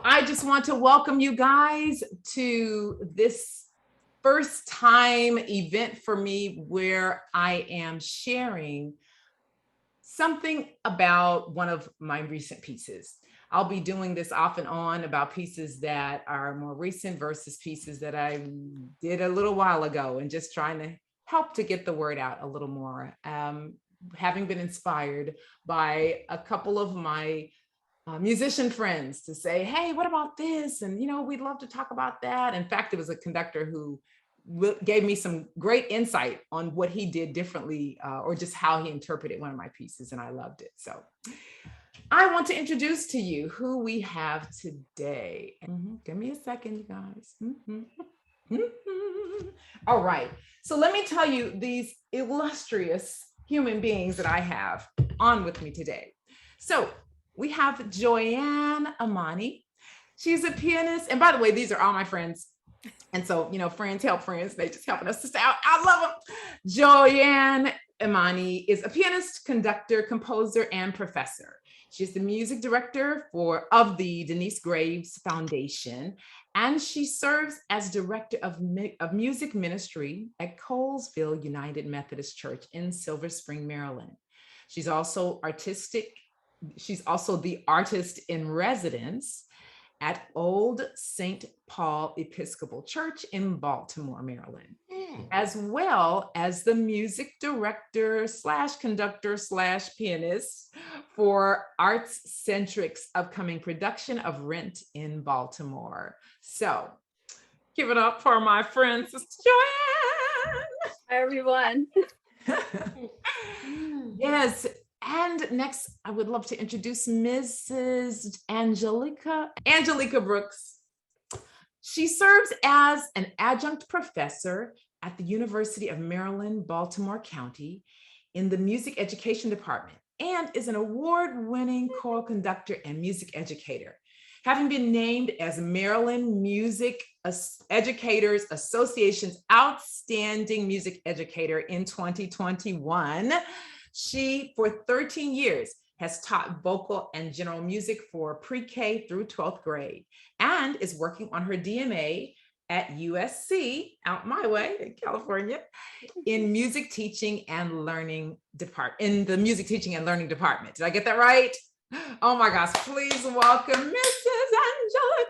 I just want to welcome you guys to this first time event for me where I am sharing something about one of my recent pieces. I'll be doing this off and on about pieces that are more recent versus pieces that I did a little while ago, and just trying to help to get the word out a little more. Having been inspired by a couple of my musician friends to say, hey, what about this? And, we'd love to talk about that. In fact, it was a conductor who gave me some great insight on what he did differently, or just how he interpreted one of my pieces, and I loved it. So I want to introduce to you who we have today. Give me a second, you guys. All right. So let me tell you these illustrious human beings that I have on with me today. So we have JoyAnne Amani. She's a pianist. And by the way, these are all my friends. And so, friends help friends. They just helping us to stay out. I love them. JoyAnne Amani is a pianist, conductor, composer, and professor. She's the music director of the Denise Graves Foundation, and she serves as director of music ministry at Colesville United Methodist Church in Silver Spring, Maryland. She's also the artist in residence at Old St. Paul Episcopal Church in Baltimore, Maryland, as well as the music director / conductor / pianist for Arts-Centric's upcoming production of Rent in Baltimore. So give it up for my friend, Sister JoyAnne. Hi, everyone. Yes. And next, I would love to introduce Mrs. Angelica Brooks. She serves as an adjunct professor at the University of Maryland, Baltimore County in the music education department, and is an award-winning choral conductor and music educator, having been named as Maryland Music Educators Association's Outstanding Music Educator in 2021. She, for 13 years, has taught vocal and general music for pre-K through 12th grade, and is working on her DMA at USC, out my way in California, in music teaching and learning department. Did I get that right? Oh my gosh, please welcome Mrs.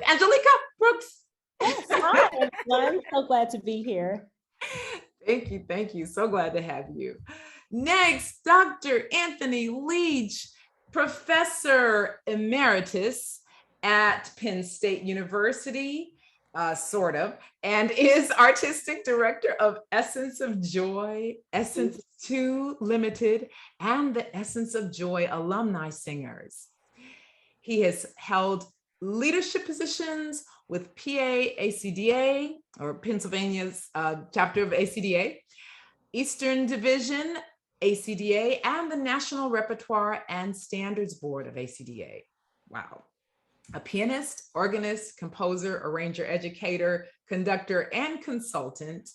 Angelica Brooks. Hi, everyone. So glad to be here. Thank you. So glad to have you. Next, Dr. Anthony Leach, Professor Emeritus at Penn State University, and is Artistic Director of Essence of Joy, Essence 2 Limited, and the Essence of Joy Alumni Singers. He has held leadership positions with PA-ACDA, or Pennsylvania's chapter of ACDA, Eastern Division ACDA, and the National Repertoire and Standards Board of ACDA. Wow. A pianist, organist, composer, arranger, educator, conductor, and consultant.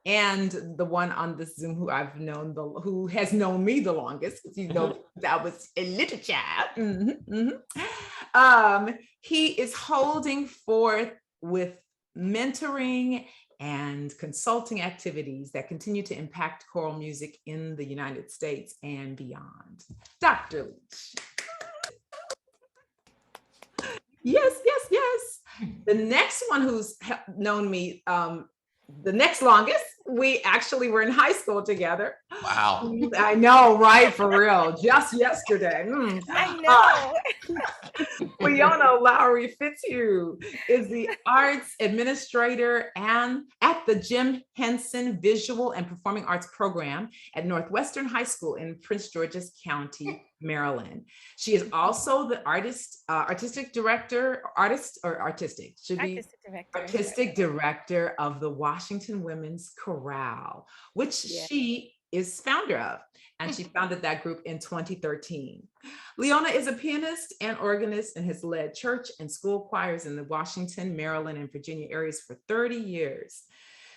And the one on this Zoom who has known me the longest, that was a little child. He is holding forth with mentoring and consulting activities that continue to impact choral music in the United States and beyond. Dr. Leach. Yes. The next one who's known me the next longest, we actually were in high school together. Wow. I know, right? For real. Just yesterday. I know. Leona Lowery Fitzhugh is the arts administrator and at the Jim Henson Visual and Performing Arts Program at Northwestern High School in Prince George's County, Maryland. She is also the artistic director of the Washington Women's Choral, which she is founder of, and she founded that group in 2013. Leona is a pianist and organist and has led church and school choirs in the Washington, Maryland, and Virginia areas for 30 years.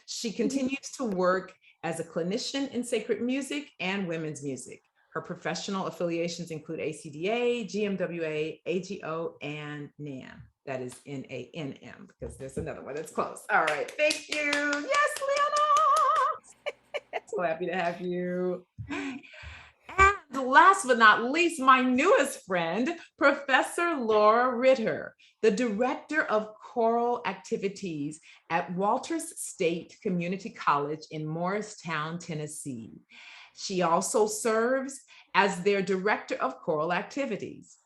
She continues to work as a clinician in sacred music and women's music. Her professional affiliations include ACDA, GMWA, AGO, and NAMM. That is N-A-N-M, because there's another one that's close. All right, thank you. Yes, Leona. So happy to have you. And last but not least, my newest friend, Professor Laura Ritter, the Director of Choral Activities at Walters State Community College in Morristown, Tennessee. She also serves as their Director of Choral Activities.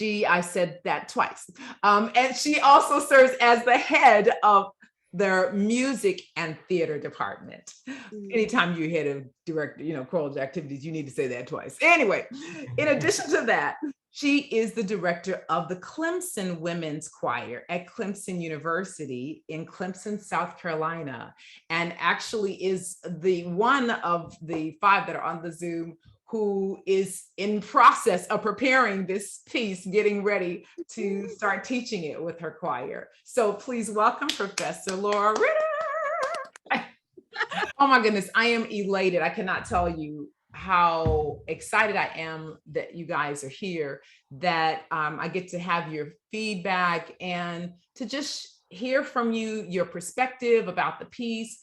I said that twice. And she also serves as the head of their music and theater department. Anytime you head of direct, choral activities, you need to say that twice. Anyway, in addition to that, she is the director of the Clemson Women's Choir at Clemson University in Clemson, South Carolina, and actually is the one of the 5 that are on the Zoom who is in process of preparing this piece, getting ready to start teaching it with her choir. So please welcome Professor Laura Ritter. Oh my goodness, I am elated. I cannot tell you how excited I am that you guys are here, that I get to have your feedback and to just hear from you, your perspective about the piece.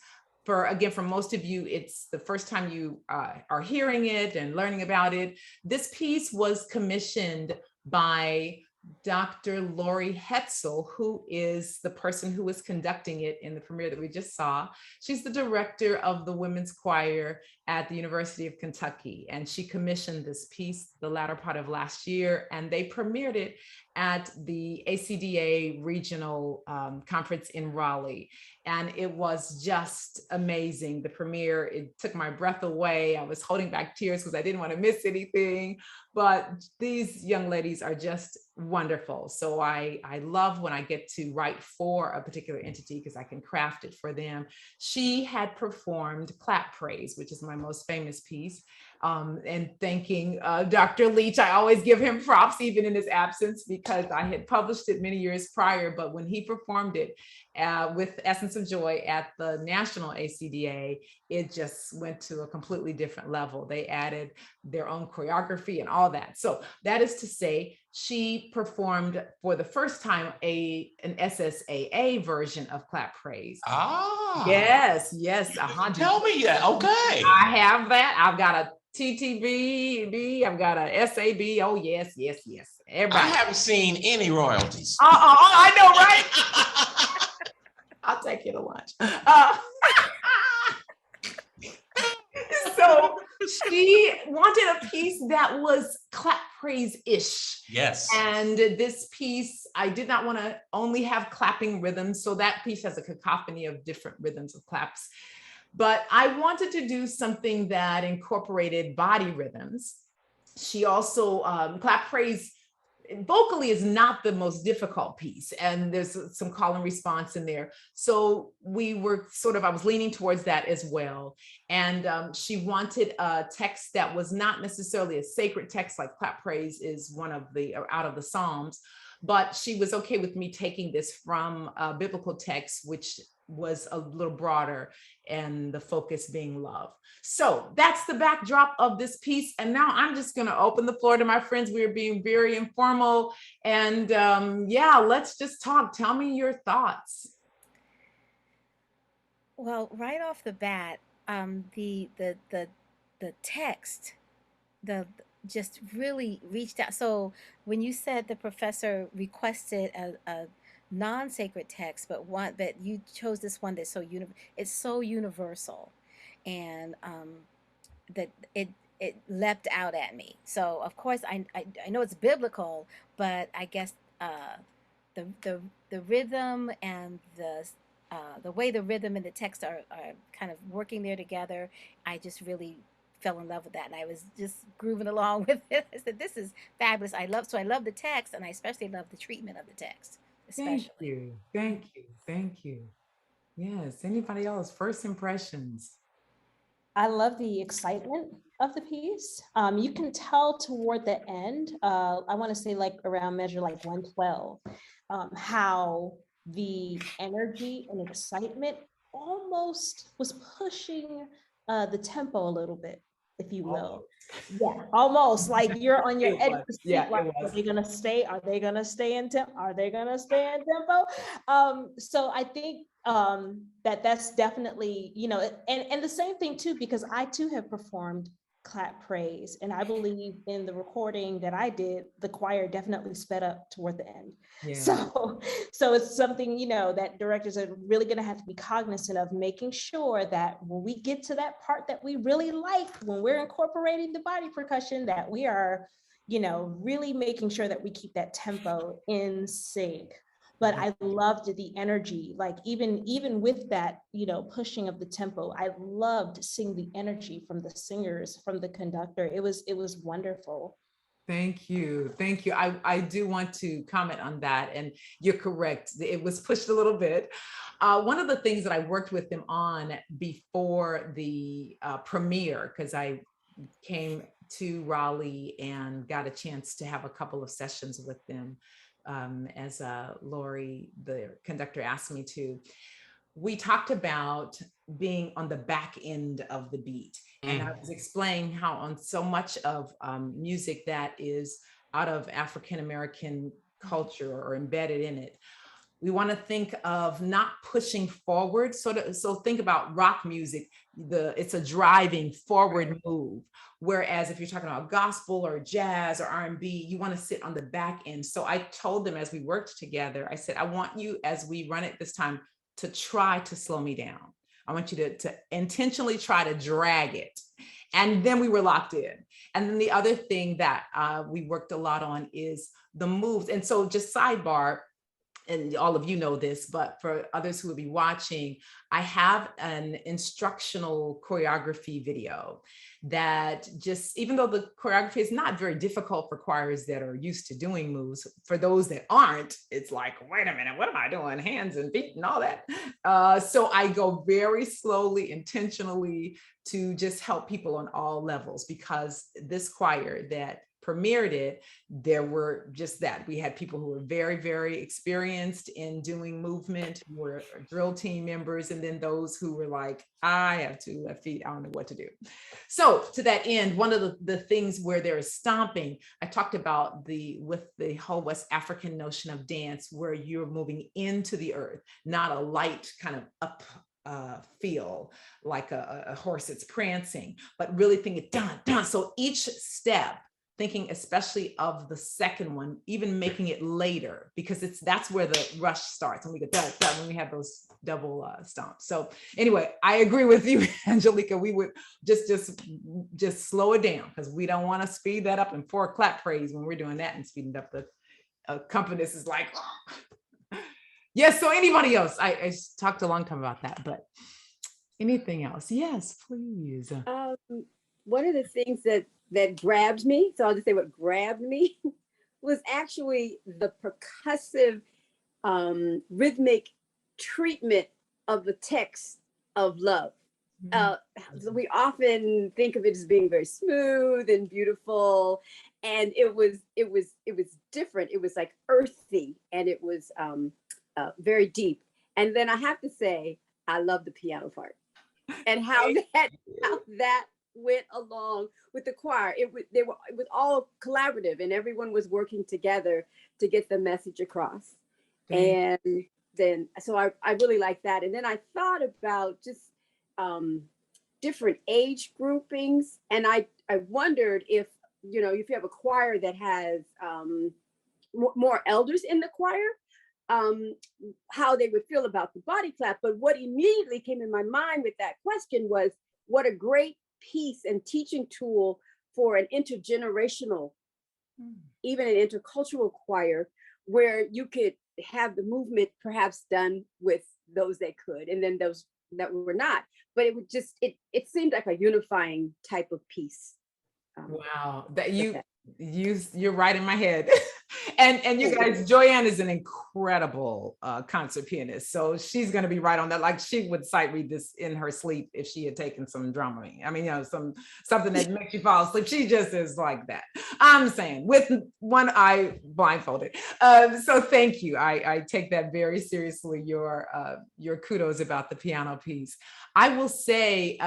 For most of you, it's the first time you are hearing it and learning about it. This piece was commissioned by Dr. Lori Hetzel, who is the person who was conducting it in the premiere that we just saw. She's the director of the women's choir at the University of Kentucky, and she commissioned this piece the latter part of last year, and they premiered it at the ACDA regional conference in Raleigh. And it was just amazing. The premiere, it took my breath away. I was holding back tears because I didn't want to miss anything. But these young ladies are just wonderful. So I love when I get to write for a particular entity because I can craft it for them. She had performed Clap Praise, which is my most famous piece. And thanking Dr. Leach, I always give him props even in his absence because I had published it many years prior, but when he performed it with Essence of Joy at the National ACDA, it just went to a completely different level. They added their own choreography and all that. So that is to say, she performed for the first time an SSAA version of Clap Praise. Ah. Yes. Tell me that. Okay. I have that. I've got a TTB, I've got a SAB. Oh, yes. Everybody. I haven't seen any royalties. I know, right? I'll take you to lunch. So she wanted a piece that was clap praise-ish. Yes. And this piece, I did not want to only have clapping rhythms. So that piece has a cacophony of different rhythms of claps. But I wanted to do something that incorporated body rhythms. She also, clap praise vocally is not the most difficult piece, and there's some call and response in there. So we were I was leaning towards that as well. And she wanted a text that was not necessarily a sacred text like clap praise is one of the out of the Psalms, but she was okay with me taking this from a biblical text, which was a little broader, and the focus being love. So that's the backdrop of this piece. And now I'm just going to open the floor to my friends. We are being very informal. And let's just talk. Tell me your thoughts. Well, right off the bat, the text, just really reached out. So when you said the professor requested a non-sacred text, but you chose this one that's it's so universal, and that it leapt out at me. So of course I know it's biblical, but I guess the rhythm and the way the rhythm and the text are kind of working there together, I just really fell in love with that, and I was just grooving along with it. I said, this is fabulous. I love the text, and I especially love the treatment of the text. Especially. Thank you. Yes. Anybody else? First impressions? I love the excitement of the piece. You can tell toward the end, I want to say like around measure like 112, how the energy and excitement almost was pushing the tempo a little bit. if you will. Yeah, almost like you're on your It edge was. of the seat. Yeah, it Like, was. are they gonna stay? Are they gonna stay in tempo? Are they gonna stay in tempo? So I think that's definitely, you know, and the same thing too, because I too have performed clap praise, and I believe in the recording that I did, the choir definitely sped up toward the end. Yeah. So it's something, you know, that directors are really going to have to be cognizant of, making sure that when we get to that part that we really like, when we're incorporating the body percussion, that we are, you know, really making sure that we keep that tempo in sync. But I loved the energy, like even with that, you know, pushing of the tempo, I loved seeing the energy from the singers, from the conductor. It was wonderful. Thank you. Thank you. I do want to comment on that. And you're correct. It was pushed a little bit. One of the things that I worked with them on before the premiere, because I came to Raleigh and got a chance to have a couple of sessions with them, as Lori, the conductor, asked me to. We talked about being on the back end of the beat. And I was explaining how on so much of music that is out of African-American culture or embedded in it, we want to think of not pushing forward. So think about rock music, it's a driving forward move. Whereas if you're talking about gospel or jazz or R&B, you want to sit on the back end. So I told them as we worked together, I said, I want you, as we run it this time, to try to slow me down. I want you to intentionally try to drag it. And then we were locked in. And then the other thing that we worked a lot on is the moves. And so just sidebar, and all of you know this, but for others who will be watching, I have an instructional choreography video that just, even though the choreography is not very difficult for choirs that are used to doing moves, for those that aren't, it's like, wait a minute, what am I doing? Hands and feet and all that. So I go very slowly, intentionally, to just help people on all levels, because this choir that premiered it, there were just that. We had people who were very, very experienced in doing movement, who were drill team members, and then those who were like, I have 2 left feet, I don't know what to do. So to that end, one of the things where there is stomping, I talked about with the whole West African notion of dance, where you're moving into the earth, not a light kind of up feel like a horse that's prancing, but really thinking dun, dun. So each step, thinking especially of the second one, even making it later, because that's where the rush starts, when we go dun, dun, when we have those double stomps. So anyway, I agree with you, Angelica. We would just slow it down, because we don't want to speed that up in 4 clap praise when we're doing that and speeding up. The accompanist is like, oh. Yes. So anybody else? I talked a long time about that, but anything else? Yes, please. One of the things that grabbed me, so I'll just say what grabbed me, was actually the percussive, rhythmic treatment of the text of love. So we often think of it as being very smooth and beautiful, and it was different. It was like earthy, and it was very deep. And then I have to say, I love the piano part and how that went along with the choir. It was all collaborative, and everyone was working together to get the message across. And then, so I really like that. And then I thought about just different age groupings, and I wondered if, you know, if you have a choir that has more elders in the choir, how they would feel about the body clap. But what immediately came in my mind with that question was, what a great piece and teaching tool for an intergenerational, even an intercultural choir, where you could have the movement perhaps done with those that could, and then those that were not. But it would just, it seemed like a unifying type of piece. Wow, You're right in my head. And you guys, JoyAnne is an incredible concert pianist. So she's going to be right on that. Like she would sight read this in her sleep if she had taken some Dramamine. I mean, something that makes you fall asleep. She just is like that. I'm saying with one eye blindfolded. So thank you. I take that very seriously. Your kudos about the piano piece. I will say,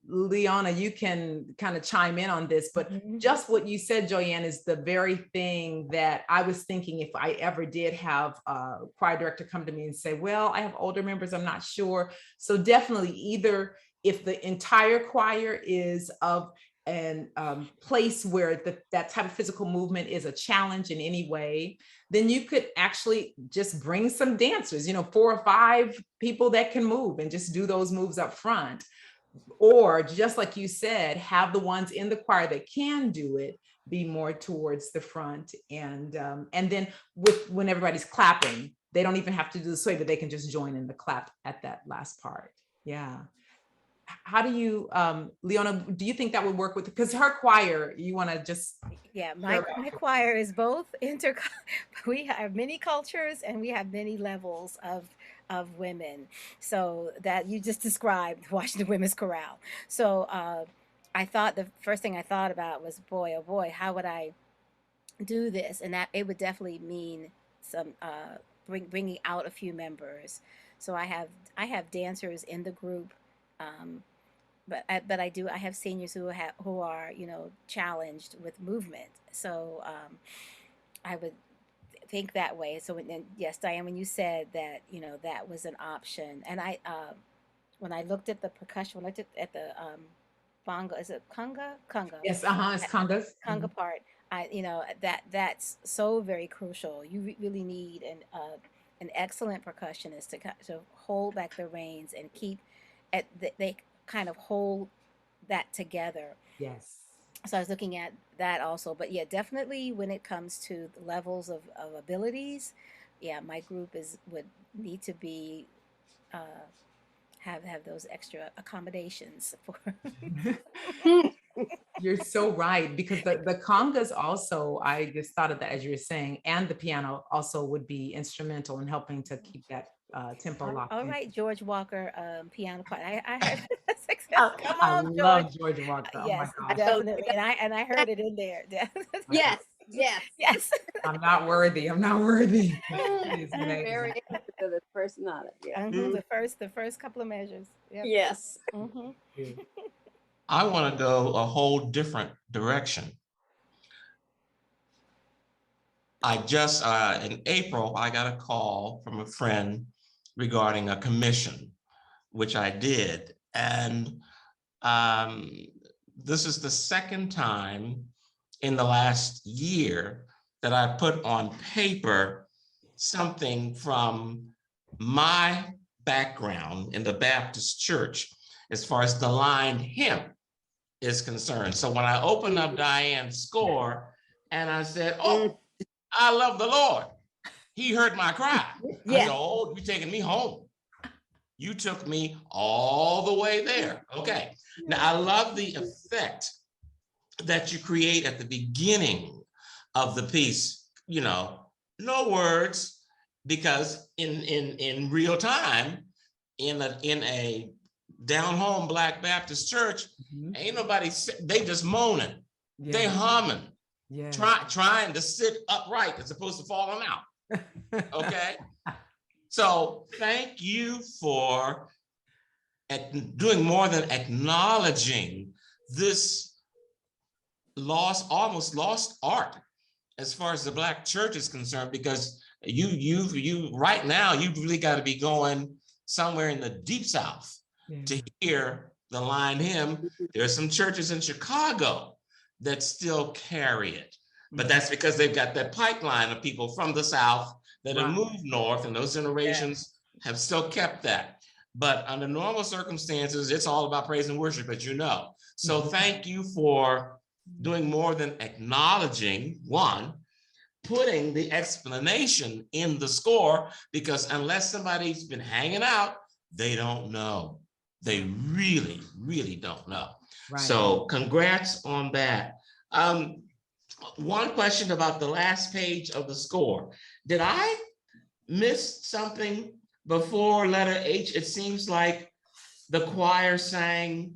Leona, you can kind of chime in on this, but just what you said, JoyAnne, is the very thing that I was thinking if I ever did have a choir director come to me and say, well, I have older members, I'm not sure. So definitely either if the entire choir is of an place where that type of physical movement is a challenge in any way, then you could actually just bring some dancers, 4 or 5 people that can move and just do those moves up front. Or just like you said, have the ones in the choir that can do it be more towards the front. And then when everybody's clapping, they don't even have to do the sway, but they can just join in the clap at that last part. Yeah. How do you, Leona, do you think that would work with, because her choir, you want to just. Yeah, my choir is both we have many cultures and we have many levels of women. So that you just described Washington Women's Chorale. So I thought the first thing I thought about was, boy, oh boy, how would I do this? And that it would definitely mean some bringing out a few members. So I have dancers in the group. But I have seniors who are challenged with movement. So I would think that way. So then yes, Diane, when you said that that was an option, and I when I looked at the percussion, when I looked at the bongo, is it conga? Yes, it's congas. Conga part. That's so very crucial. You really need an excellent percussionist to hold back the reins and keep they kind of hold that together. Yes. So I was looking at that also, but yeah, definitely when it comes to the levels of abilities, yeah, my group would need to be have those extra accommodations for. You're so right, because the congas also, I just thought of that as you were saying, and the piano also would be instrumental in helping to keep that tempo locked. All right, George Walker, piano part. I heard. Come I on, love George. George Walker. Oh Yes, my gosh. definitely, and I heard it in there. Yes. Yes. I'm not worthy. It's amazing. Very the first knowledge. Yeah. The first couple of measures. Yep. Yes. I want to go a whole different direction. I just, in April, I got a call from a friend regarding a commission, which I did. And this is the second time in the last year that I put on paper something from my background in the Baptist church as far as the line hymn is concerned. So when I opened up Diane's score and I said, oh, I love the Lord. He heard my cry. Yeah. I said, oh, you're taking me home. You took me all the way there. Okay. Now I love the effect that you create at the beginning of the piece. No words, because in real time, in a down home Black Baptist church, ain't nobody, they just moaning, they humming, trying to sit upright as opposed to falling out. Okay. So thank you for doing more than acknowledging this almost lost art as far as the Black church is concerned, because you right now, you've really got to be going somewhere in the deep South to hear the line hymn. There's some churches in Chicago that still carry it, but that's because they've got that pipeline of people from the South that have moved north, and those generations have still kept that. But under normal circumstances, it's all about praise and worship, as you know. So thank you for doing more than acknowledging, one, putting the explanation in the score, because unless somebody's been hanging out, they don't know. They really, really don't know. Right. So congrats on that. one question about the last page of the score. Did I miss something before letter H? It seems like the choir sang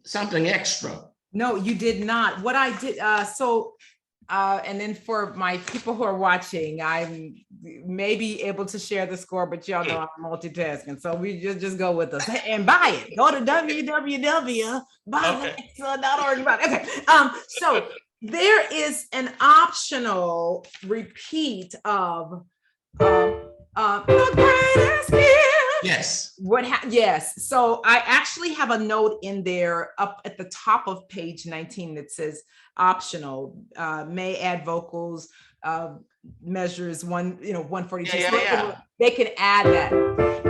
something extra. No, you did not. What I did, and then for my people who are watching, I may be able to share the score, but y'all know I'm multitasking. So we just go with us and buy it. Go to www.buythenextla.org. Okay. So there is an optional repeat of the greatest gift. Yes. Yes. So I actually have a note in there up at the top of page 19 that says optional, may add vocals, measures 142. Yeah. They can add that.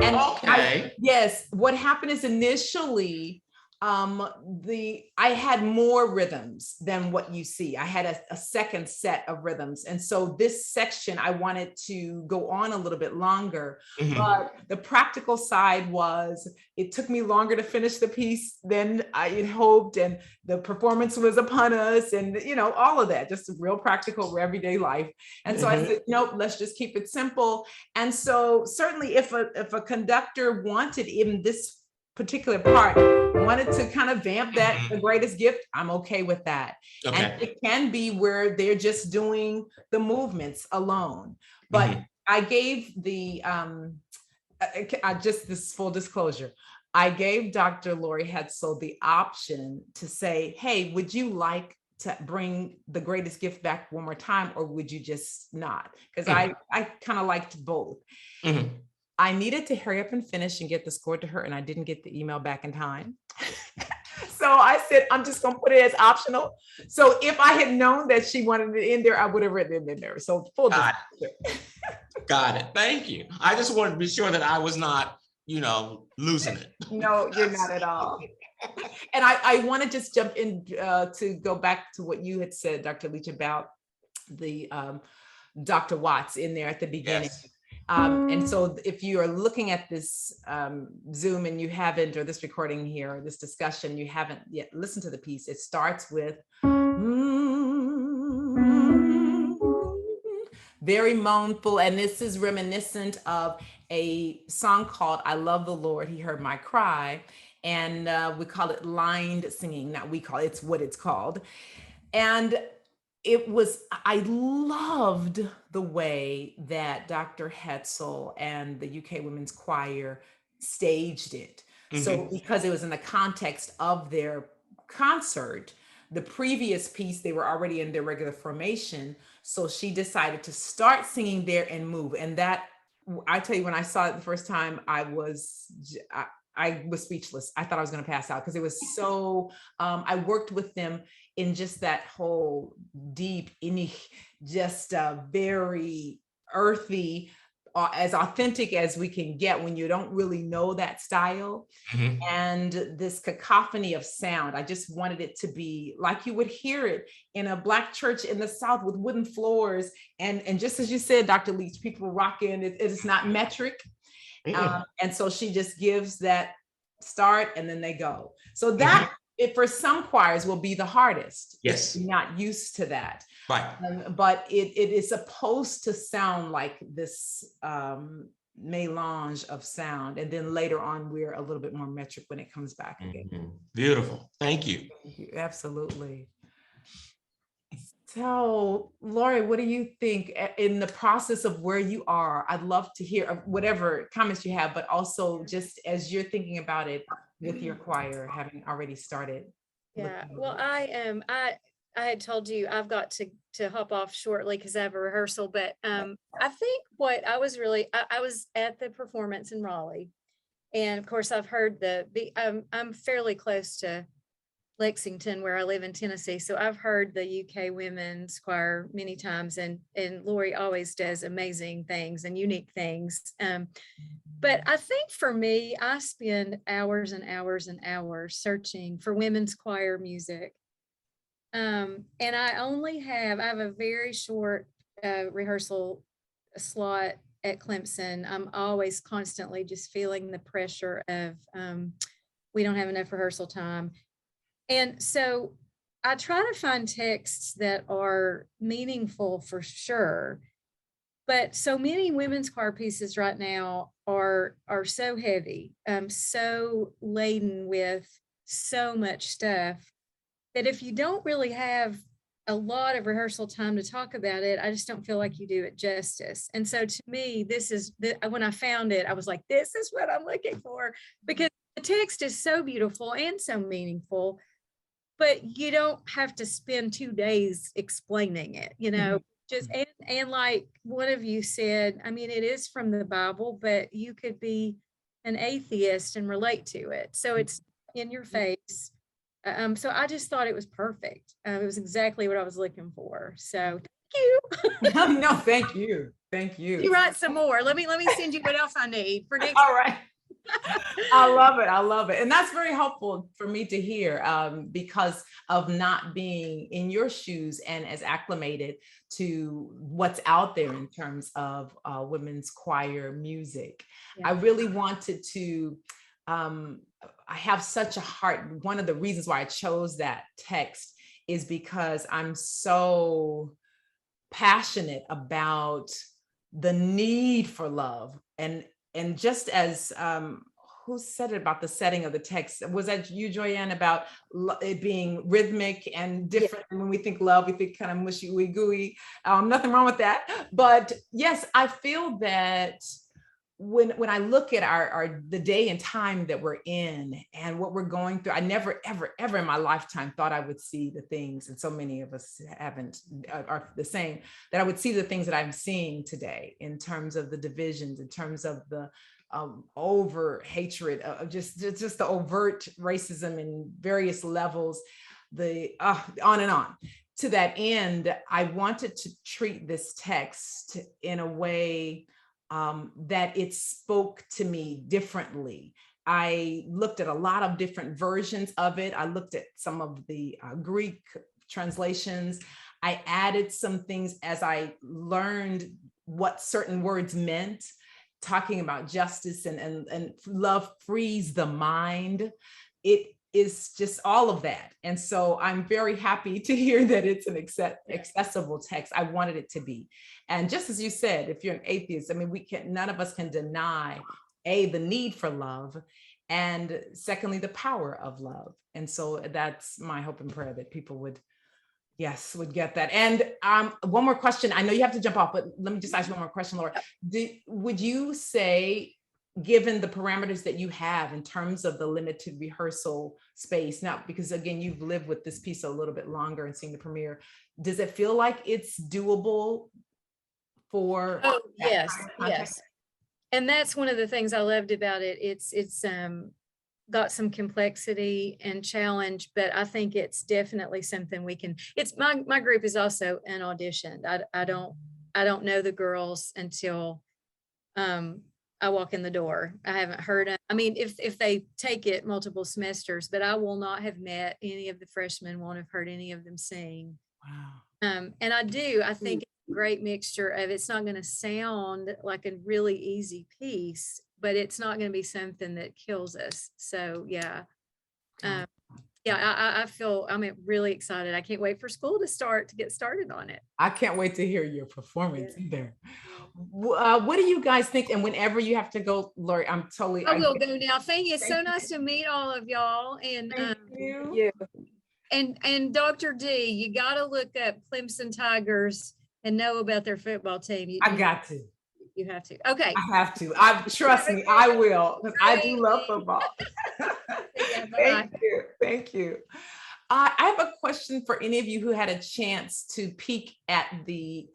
And Okay. yes, what happened is initially I had more rhythms than what you see. I had a second set of rhythms. And so this section, I wanted to go on a little bit longer, but the practical side was it took me longer to finish the piece than I had hoped. And the performance was upon us and, all of that, just real practical everyday life. And so I said, nope, let's just keep it simple. And so certainly if a conductor wanted in this particular part, wanted to kind of vamp that the greatest gift, I'm okay with that. Okay. And it can be where they're just doing the movements alone. But I gave the just this full disclosure, I gave Dr. Lori Hetzel the option to say, hey, would you like to bring the greatest gift back one more time, or would you just not? Because I kind of liked both. I needed to hurry up and finish and get the score to her, and I didn't get the email back in time. So I said, I'm just going to put it as optional. So if I had known that she wanted it in there, I would have written it in there. So full disclosure. Got it. Thank you. I just wanted to be sure that I was not, losing it. No, you're not at all. And I want to just jump in to go back to what you had said, Dr. Leach, about the Dr. Watts in there at the beginning. Yes. And so if you are looking at this Zoom and you haven't, or this recording here, or this discussion, you haven't yet listened to the piece, it starts with very mournful. And this is reminiscent of a song called I Love the Lord, He Heard My Cry. And we call it lined singing. Not we call it, it's what it's called. And I loved the way that Dr. Hetzel and the UK Women's Choir staged it. So because it was in the context of their concert, the previous piece, they were already in their regular formation. So she decided to start singing there and move. And that, I tell you, when I saw it the first time, I was speechless. I thought I was going to pass out because it was so, I worked with them in just that whole deep, just very earthy, as authentic as we can get when you don't really know that style. And this cacophony of sound, I just wanted it to be like you would hear it in a Black church in the South with wooden floors. And just as you said, Dr. Leach, people rocking, it is not metric. And so she just gives that start and then they go. So that, for some choirs, will be the hardest. Yes. If you're not used to that. Right. But it is supposed to sound like this melange of sound. And then later on, we're a little bit more metric when it comes back again. Beautiful. Thank you. Thank you. Absolutely. So, Lori, what do you think in the process of where you are? I'd love to hear whatever comments you have, but also just as you're thinking about it with your choir, having already started. Yeah, well, I had told you I've got to hop off shortly because I have a rehearsal, but I think what I was I was at the performance in Raleigh, and of course I've heard I'm fairly close to Lexington where I live in Tennessee, so I've heard the UK Women's Choir many times, and Lori always does amazing things and unique things. But I think for me, I spend hours and hours and hours searching for women's choir music. And I have a very short rehearsal slot at Clemson. I'm always constantly just feeling the pressure of we don't have enough rehearsal time. And so I try to find texts that are meaningful for sure. But so many women's choir pieces right now are so heavy, so laden with so much stuff that if you don't really have a lot of rehearsal time to talk about it, I just don't feel like you do it justice. And so to me, this is when I found it, I was like, this is what I'm looking for, because the text is so beautiful and so meaningful, but you don't have to spend 2 days explaining it, you know. Just and like one of you said, I mean, it is from the Bible, but you could be an atheist and relate to it. So it's in your face. So I just thought it was perfect. It was exactly what I was looking for. So thank you. No, thank you. Thank you. You write some more. Let me send you what else I need for next. All right. I love it. I love it. And that's very helpful for me to hear because of not being in your shoes and as acclimated to what's out there in terms of women's choir music. Yeah. I really wanted to, I have such a heart. One of the reasons why I chose that text is because I'm so passionate about the need for love. And just as, who said it about the setting of the text? Was that you, JoyAnne, about it being rhythmic and different? Yeah. And when we think love, we think kind of mushy, gooey. Nothing wrong with that. But yes, I feel that when I look at the day and time that we're in and what we're going through, I never, ever, ever in my lifetime thought I would see the things, and so many of us haven't, are the same, that I would see the things that I'm seeing today in terms of the divisions, in terms of the over hatred, just the overt racism in various levels, the on and on. To that end, I wanted to treat this text in a way that it spoke to me differently. I looked at a lot of different versions of it. I looked at some of the Greek translations. I added some things as I learned what certain words meant, talking about justice and love frees the mind. It is just all of that. And so I'm very happy to hear that it's an accessible text. I wanted it to be. And just as you said, if you're an atheist, I mean, none of us can deny the need for love, and secondly, the power of love. And so that's my hope and prayer, that people would get that. And one more question. I know you have to jump off, but let me just ask you one more question, Laura. Would you say, given the parameters that you have in terms of the limited rehearsal space now, because again, you've lived with this piece a little bit longer and seen the premiere, does it feel like it's doable for? Oh, yes. And that's one of the things I loved about it. It's got some complexity and challenge, but I think it's definitely something we can. It's my group is also an audition. I don't know the girls until I walk in the door. I haven't heard them. I mean, if they take it multiple semesters, but I will not have met any of the freshmen, won't have heard any of them sing. Wow. And I think it's a great mixture of, it's not going to sound like a really easy piece, but it's not going to be something that kills us. So yeah. I feel, I'm really excited. I can't wait for school to get started on it. I can't wait to hear your performance either. What do you guys think? And whenever you have to go, Lori, I will go now. Thank you. It's so nice to meet all of y'all. And thank you. And Dr. D, you got to look up Clemson Tigers and know about their football team. I got to. You have to. Okay. I have to. Trust me, I will, because I do love football. Thank you. I have a question for any of you who had a chance to peek at the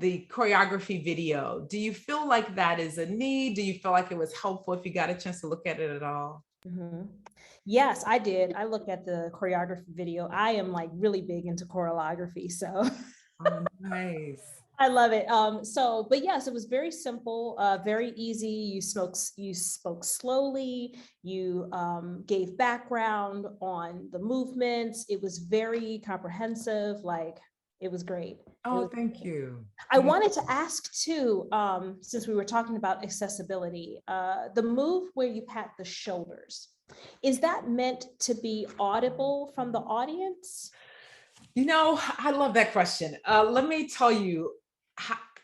choreography video. Do you feel like that is a need? Do you feel like it was helpful if you got a chance to look at it at all? Mm-hmm. Yes, I did. I looked at the choreography video. I am like really big into choreography, so. Oh, nice. I love it. But yes, it was very simple, very easy. You spoke slowly. You gave background on the movements. It was very comprehensive. Like, it was great. Oh, thank you. I wanted to ask too, since we were talking about accessibility, the move where you pat the shoulders. Is that meant to be audible from the audience? You know, I love that question. Let me tell you,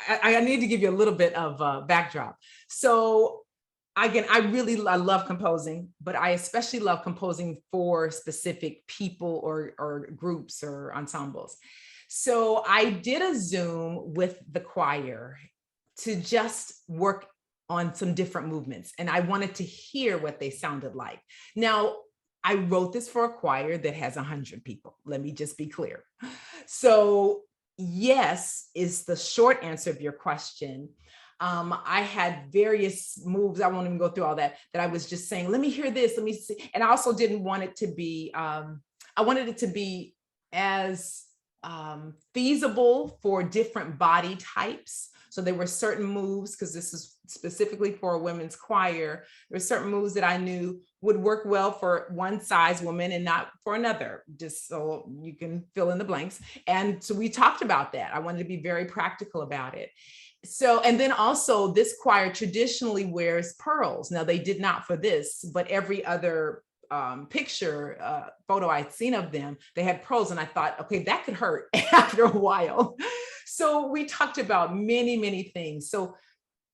I need to give you a little bit of backdrop. So again, I love composing, but I especially love composing for specific people or groups or ensembles. So I did a Zoom with the choir to just work on some different movements, and I wanted to hear what they sounded like. Now, I wrote this for a choir that has 100 people. Let me just be clear. So yes is the short answer of your question. I had various moves. I won't even go through all that I was just saying, let me hear this, let me see. And I also didn't want it to be, I wanted it to be as feasible for different body types. So there were certain moves, because this is specifically for a women's choir, there were certain moves that I knew would work well for one size woman and not for another, just so you can fill in the blanks. And so we talked about that. I wanted to be very practical about it. So, and then also this choir traditionally wears pearls. Now they did not for this, but every other photo I'd seen of them, they had pearls, and I thought, okay, that could hurt after a while. So we talked about many, many things. So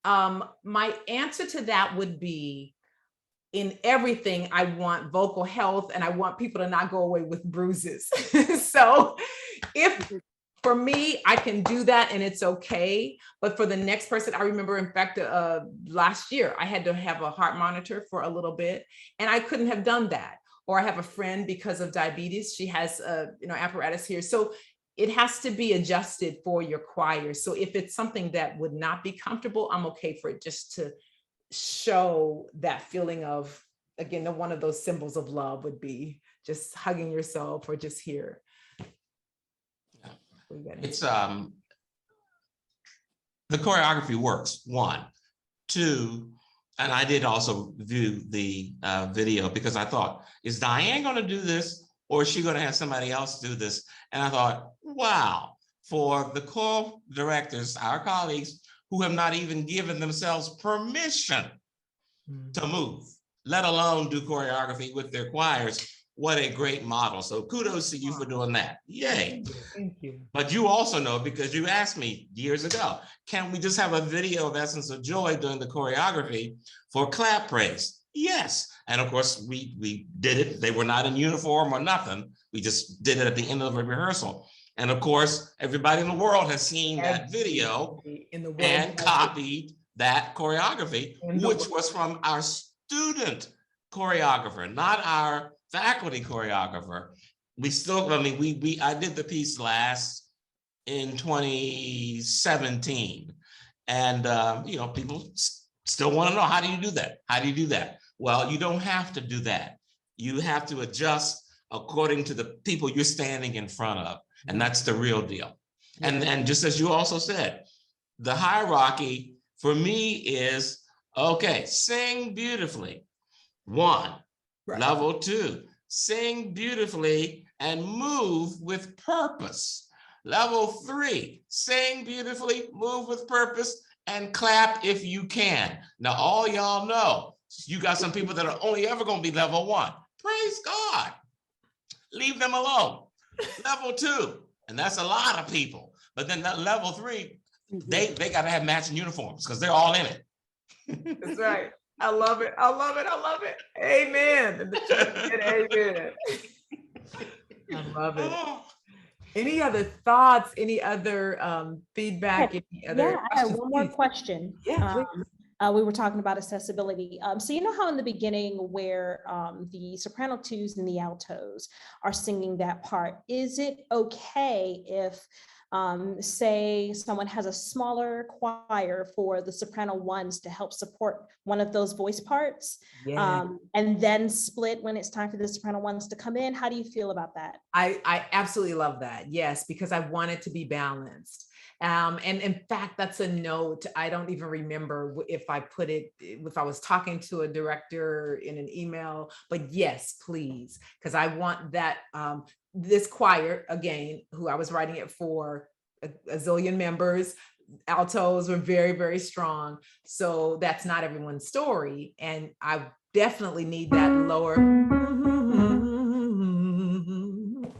my answer to that would be, in everything, I want vocal health, and I want people to not go away with bruises. So if for me, I can do that and it's okay. But for the next person, I remember, in fact, last year, I had to have a heart monitor for a little bit, and I couldn't have done that. Or I have a friend, because of diabetes, she has apparatus here. So it has to be adjusted for your choir. So if it's something that would not be comfortable, I'm okay for it, just to show that feeling of, again, one of those symbols of love would be just hugging yourself, or just here. It's the choreography works, 1, 2, and I did also view the video, because I thought, is Diane going to do this, or is she going to have somebody else do this? And I thought, wow, for the choral directors, our colleagues, who have not even given themselves permission to move, let alone do choreography with their choirs, what a great model. So kudos to you for doing that. Yay. Thank you. But you also know, because you asked me years ago, can we just have a video of Essence of Joy doing the choreography for clap praise? Yes. And of course, we did it. They were not in uniform or nothing. We just did it at the end of a rehearsal. And of course, everybody in the world has seen that video and copied that choreography, which was from our student choreographer, not our faculty choreographer. We still, I mean, I did the piece last in 2017. And, people still want to know, how do you do that? How do you do that? Well, you don't have to do that. You have to adjust according to the people you're standing in front of. And that's the real deal. And just as you also said, the hierarchy for me is, okay, sing beautifully. 1, right. Level 2, sing beautifully and move with purpose. Level 3, sing beautifully, move with purpose, and clap if you can. Now, all y'all know, you got some people that are only ever going to be level 1. Praise God. Leave them alone. Level 2, and that's a lot of people. But then that level 3, they got to have matching uniforms, because they're all in it. That's right. I love it. I love it. I love it. Amen. Amen. I love it. Any other thoughts? Any other feedback? Any other I have one more question. Yeah. We were talking about accessibility. So you know how in the beginning where the soprano twos and the altos are singing that part, is it okay if say someone has a smaller choir for the soprano ones to help support one of those voice parts, and then split when it's time for the soprano ones to come in? How do you feel about that? I absolutely love that. Yes, because I want it to be balanced. And in fact, that's a note. I don't even remember if I put it, if I was talking to a director in an email, but yes, please, because I want that, this choir, again, who I was writing it for, a zillion members, altos were very, very strong. So that's not everyone's story. And I definitely need that lower.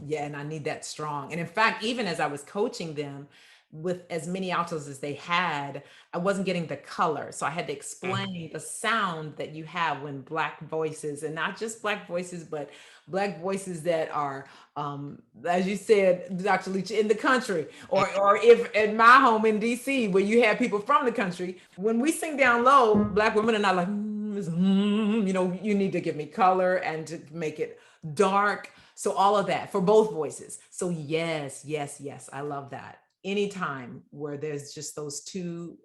Yeah, and I need that strong. And in fact, even as I was coaching them with as many altos as they had, I wasn't getting the color. So I had to explain the sound that you have when Black voices, and not just Black voices, but Black voices that are, as you said, Dr. Leach, in the country, or if at my home in DC, where you have people from the country, when we sing down low, Black women are not like, you know, you need to give me color and to make it dark. So all of that for both voices. So yes, yes, yes, I love that. Anytime where there's just those two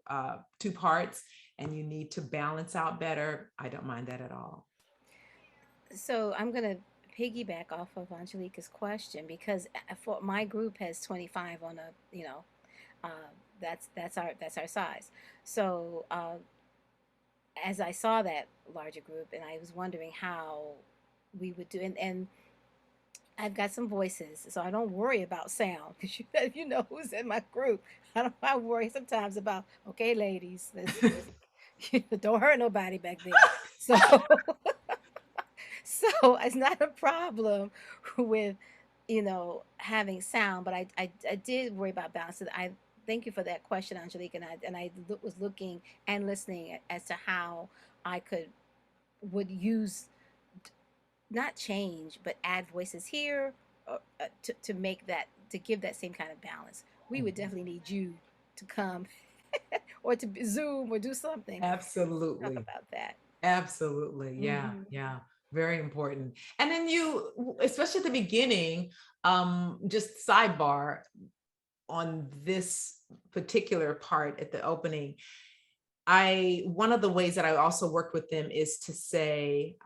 parts and you need to balance out better, I don't mind that at all. So I'm gonna piggyback off of Angelica's question, because for my group has 25 on a, you know, that's our size. So as I saw that larger group, and I was wondering how we would do, and I've got some voices, so I don't worry about sound, because you know who's in my group. I worry sometimes about, okay, ladies, don't hurt nobody back there. So so it's not a problem with, you know, having sound, but I did worry about balance. And I thank you for that question, Angelique, and I was looking and listening as to how I would use, not change, but add voices here, to make that, to give that same kind of balance. We would definitely need you to come or to Zoom or do something. Absolutely. Talk about that. Absolutely. Yeah. Mhm. Yeah. Very important. And then you, especially at the beginning, just sidebar on this particular part at the opening, one of the ways that I also work with them is to say,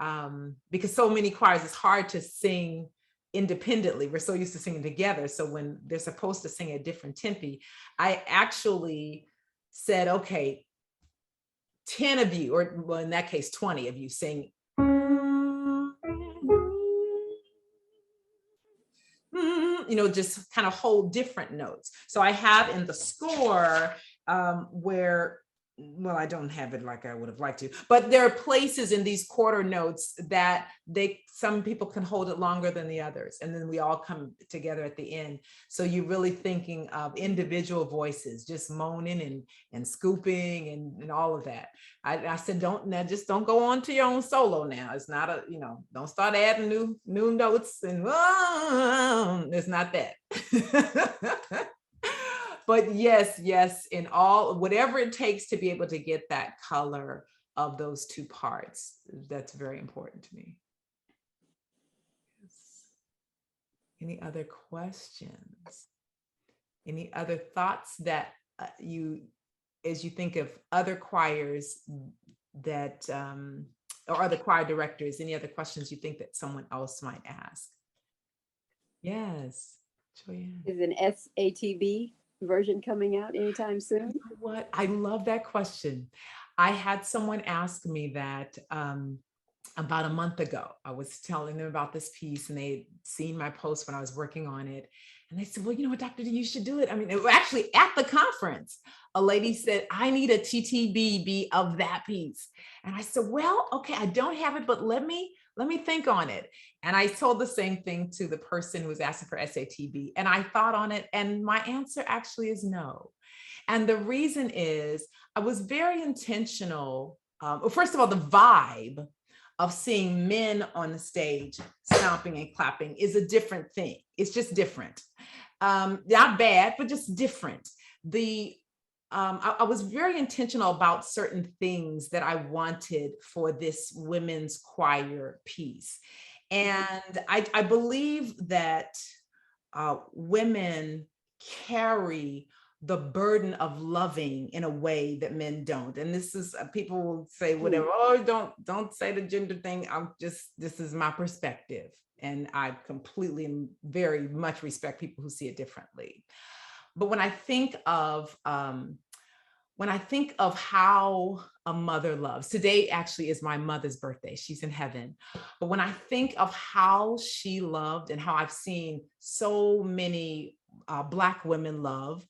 because so many choirs, it's hard to sing independently. We're so used to singing together. So when they're supposed to sing at different tempi, I actually said, okay, 10 of you, or well, in that case, 20 of you sing. You know, just kind of hold different notes. So I have in the score where, well, I don't have it like I would have liked to, but there are places in these quarter notes that some people can hold it longer than the others. And then we all come together at the end. So you're really thinking of individual voices, just moaning and scooping and all of that. I said, just don't go on to your own solo now. It's not a, you know, don't start adding new notes and it's not that. But yes, in all, whatever it takes to be able to get that color of those two parts, that's very important to me. Yes. Any other questions? Any other thoughts that as you think of other choirs that, or other choir directors, any other questions you think that someone else might ask? Yes, JoyAnne. Is an SATB version coming out anytime soon? You know what? I love that question. I had someone ask me that about a month ago. I was telling them about this piece and they'd seen my post when I was working on it. And they said, well, you know what, Dr. D, you should do it. I mean, it was actually at the conference. A lady said, I need a TTB of that piece. And I said, well, okay, I don't have it, but let me think on it. And I told the same thing to the person who was asking for SATB. And I thought on it, and my answer actually is no. And the reason is I was very intentional. Well, first of all, the vibe of seeing men on the stage stomping and clapping is a different thing. It's just different. Not bad, but just different. I was very intentional about certain things that I wanted for this women's choir piece. And I believe that women carry the burden of loving in a way that men don't. And this is, people will say whatever, oh, don't say the gender thing. This is my perspective. And I completely and very much respect people who see it differently. But when I think of how a mother loves, today actually is my mother's birthday. She's in heaven. But when I think of how she loved and how I've seen so many Black women love,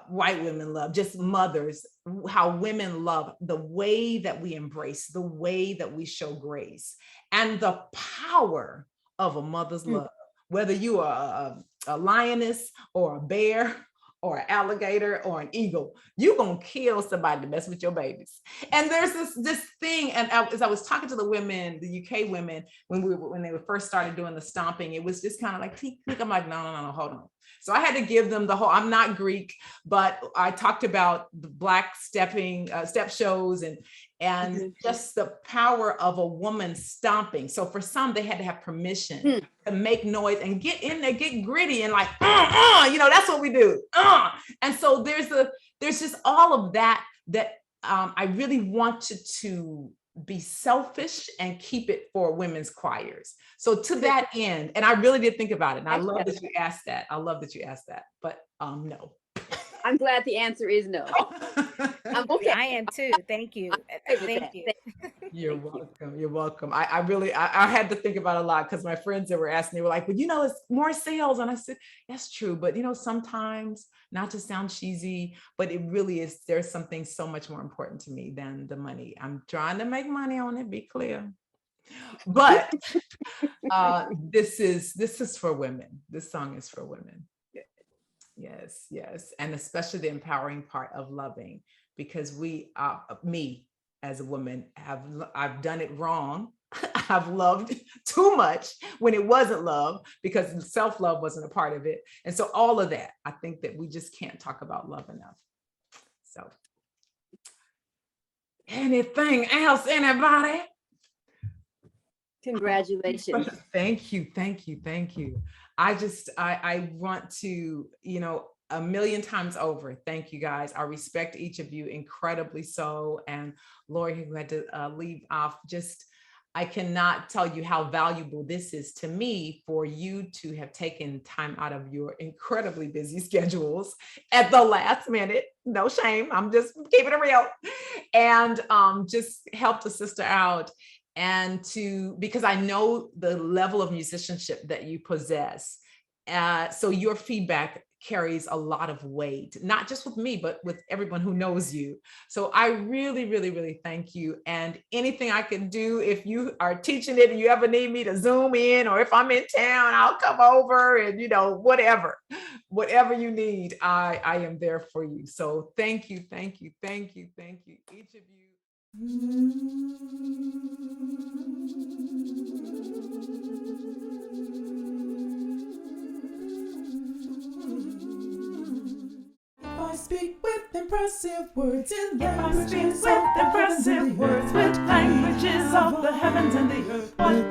white women love, just mothers, how women love the way that we embrace, the way that we show grace, and the power of a mother's love. Whether you are a lioness or a bear or an alligator or an eagle, you're gonna kill somebody to mess with your babies. And there's this thing, and as I was talking to the women, the UK women, when they first started doing the stomping, it was just kind of like click, click. I'm like, no, hold on. So I had to give them the whole, I'm not Greek, but I talked about the Black step shows and just the power of a woman stomping. So for some, they had to have permission to make noise and get in there, get gritty and like, that's what we do. And so there's just all of that I really wanted to be selfish and keep it for women's choirs. So to that end, and I really did think about it. And I love that you asked that. I love that you asked that, but no. I'm glad the answer is no. I'm okay. I am too. Thank you. Thank you. You're welcome. You're welcome. I really had to think about it a lot because my friends that were asking, they were like, well, it's more sales. And I said, that's true. But, sometimes, not to sound cheesy, but it really is, there's something so much more important to me than the money. I'm trying to make money on it, be clear. But this is for women. This song is for women. Yes. And especially the empowering part of loving, because me as a woman, I've done it wrong. I've loved too much when it wasn't love, because self-love wasn't a part of it. And so all of that, I think that we just can't talk about love enough. So anything else, anybody? Congratulations. Thank you. I want to, a million times over, thank you guys. I respect each of you incredibly so. And Lori, who had to leave off, I cannot tell you how valuable this is to me for you to have taken time out of your incredibly busy schedules at the last minute. No shame. I'm just keeping it real. And just help the sister out. And because I know the level of musicianship that you possess. So your feedback carries a lot of weight, not just with me, but with everyone who knows you. So I really, really, really thank you. And anything I can do, if you are teaching it and you ever need me to Zoom in, or if I'm in town, I'll come over and, whatever you need, I am there for you. So thank you, each of you. I speak with impressive words in languages of the heavens and the earth. With languages of the heavens and the earth. What